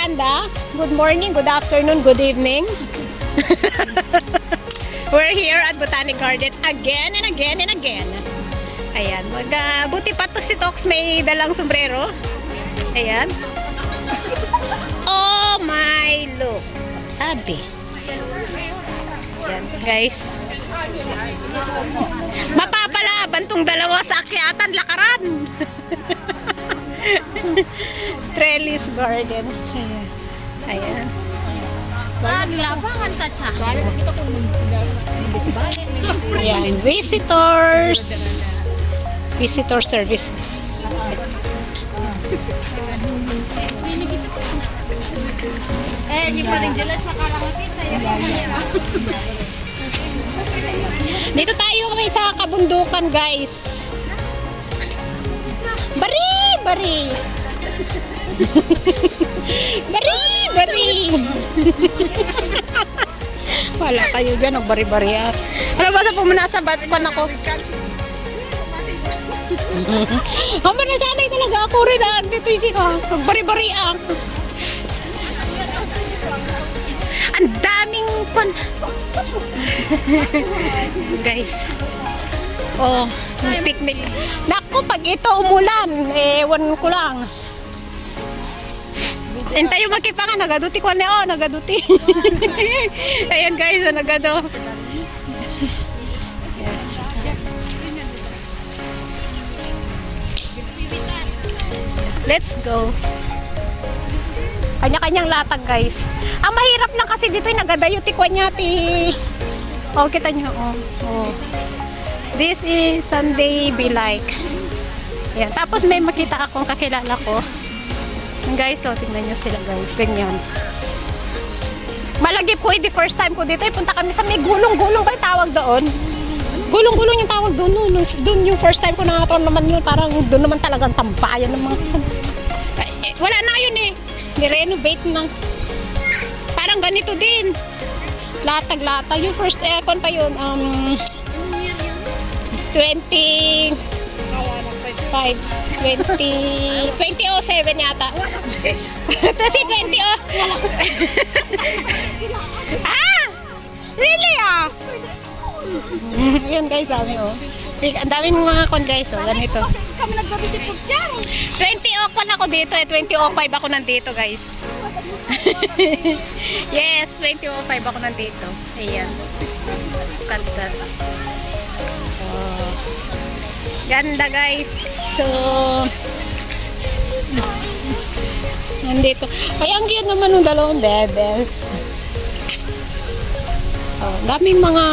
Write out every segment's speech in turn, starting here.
Kapanda. Good morning, good afternoon, good evening. We're here at Botanic Garden again and again and again. Ayan, buti pa to si Tox may dalang sombrero. Ayan. Oh my look. Sabi. Ayan, guys. Mapapalaban tong dalawa sa akyatan lakaran. Trellis Garden. Ayan. Ayan. Visitors. Visitor services. Dito tayo kami sa kabundukan, guys. Bari! Bari! Bari! Bari! Wala kayo dyan, nagbari-bari ah. Ano ba sa pumunasa batpan ako? Ang manasanay talaga ako rin ah. Dito yung ka. Nagbari-bari ah. Ang daming pan. Guys. Oh, picnic. Naku, pag ito umulan, ewan ko lang. Hintay yung makipangan, nagaduti ko na nagaduti. Ayan guys, nagado. Let's go. Kanya-kanyang latag guys. Ang mahirap lang kasi dito yung nagadayuti ko niya ti. Oh, kita nyo. Oh. This is Sunday Be Like. Ayan. Tapos may makita akong kakilala ko. Guys, oh, tingnan nyo sila guys. Ganyan. Malagip ko the first time ko dito. Punta kami sa may gulong-gulong ba tawag doon? Gulong-gulong yung tawag doon. Doon yung first time ko nakataon naman yun. Parang doon naman talagang tambayan ng mga... wala na yun eh. Ni-renovate na. Parang ganito din. Latag-latag. Yung first aircon pa yun. 2007 yata. Kasi 20 ah! Really ah? Yun guys, sabi oh. Ang daming mga kon guys, oh, ganito. Kami nagbabitipog dyan. 20 ako dito, 2005 ako nandito guys. Yes, 2005 ako nandito. Ayan. Ganda. Oh. Ganda guys. So, nandito. Ay, ang cute naman ng dalawang bebes. Oh, daming mga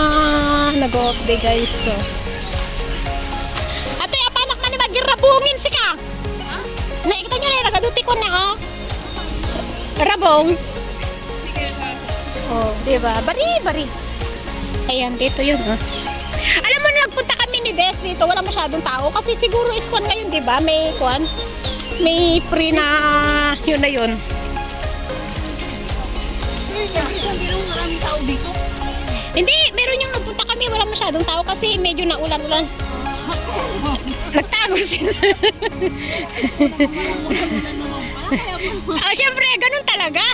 nag-off day guys. So, ate, apanak man ni magirabungin si ka. Nakikita nyo na, nagaduti ko na oh. Rabong. Oh, diba? Bari. Ayan, dito yun oh. Alam mo, nagpunta kami ni Des dito, wala masyadong tao. Kasi siguro is kwan ngayon, diba? May kwan. May free na yun na yun. Hindi, meron yung nagpunta kami, wala masyadong tao kasi medyo naulan-ulan. Nagtago sila. Oh, syempre, ganun talaga.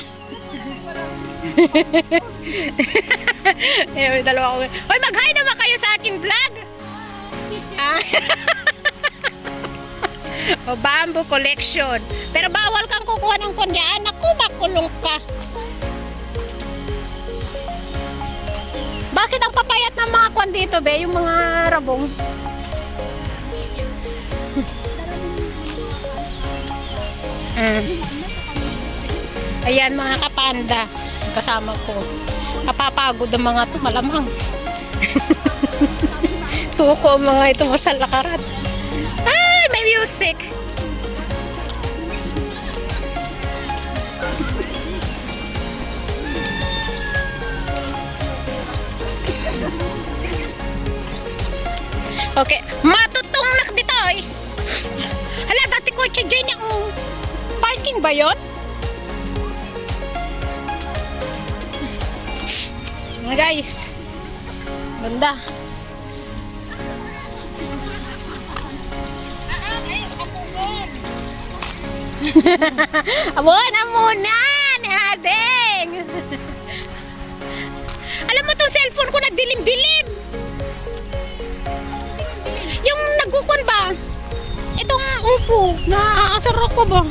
May dalawa ko. Hoy, mag-hi naman kayo sa akin vlog. O, bamboo collection. Pero bawal kang kukuha ng kondyan. Naku, makulong ka. Bakit ang papayat ng mga kwan dito, be? Yung mga rabong. Ayan mga kapanda. Kasama ko. Kapapagod ang mga ito, malamang. Suko ang mga ito masalakarat. Ay, may music. Okay, matutungnak dito eh. Hala, dati kotse dyan yung parking ba yun? Guys, ganda. Abon, amunan! Deng! Alam mo tong cellphone ko nagdilim-dilim. Yung nagkukon ba? Itong upo, naaasar ako ba?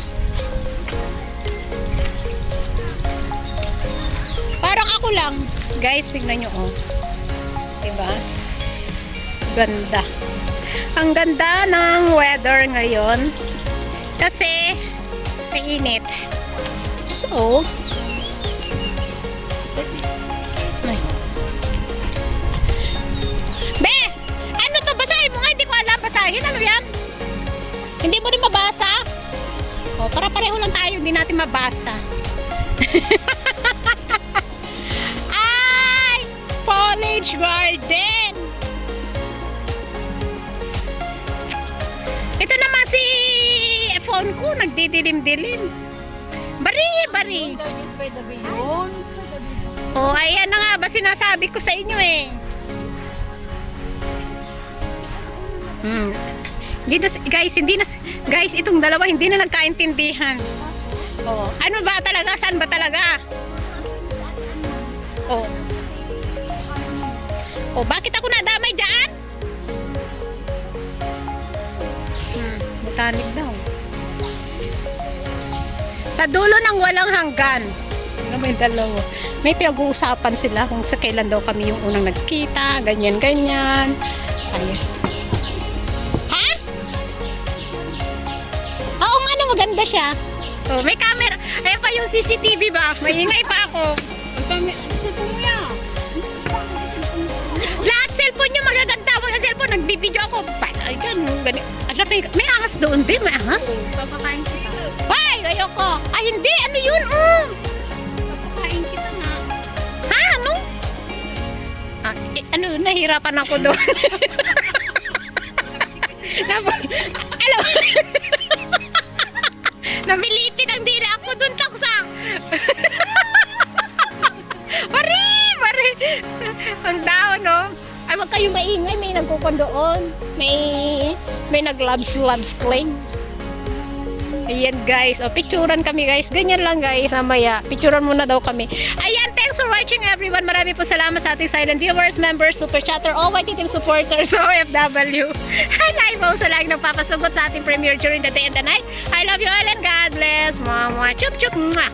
Parang ako lang. Guys, tignan nyo oh. Diba? Ganda. Ang ganda ng weather ngayon. Kasi, mainit. So, ay. Be! Ano to? Basahin mo nga. Hindi ko alam. Basahin. Ano yan? Hindi mo rin mabasa? O, para pareho lang tayo. Hindi natin mabasa. Ay! Foliage Garden! Ito naman si phone ko. Nagdidilim-dilim. Bari! Oh, ayan na nga ba sinasabi ko sa inyo eh. Hindi na, guys, itong dalawa hindi na nagkaintindihan. Oh, ano ba talaga? Saan ba talaga? Oh. Oh, bakit ako nadamay diyan? Botanic daw. Sa dulo ng walang hanggan. Ano ba yung dalawa? May pinag-uusapan sila kung sa kailan daw kami yung unang nagkita, ganyan-ganyan. Ayan. Ha? Oo nga na, maganda siya. Oh, may camera. Ayan pa yung CCTV ba? Maingay pa ako. Cellphone mo yan. Lahat cellphone nyo magaganda. Mga cellphone, nagbibideo ako. Ay, dyan. May ahas doon, be. May ahas. Papakain kita. Ay, ayoko. Ay, hindi. Ano yun? Papakain kita nga. Ha? Ano? Ano? Nahirapan ako doon. Alam mo? Namilipit ang dila ako doon, taksak. Mari. Ang daon, no? Ay, wag kayo maingay. May nagkukon doon. May nag-labs cling. Ayan guys, o picturean kami guys, ganyan lang guys, mamaya, picturean muna daw kami. Ayan, thanks for watching everyone, marami po salamat sa ating silent viewers, members, super chatter, OYT team supporters, OFW, and I po sa lagi nagpapasugot sa ating premiere during the day and the night. I love you all and God bless, mwah mwah, chup chup mwah.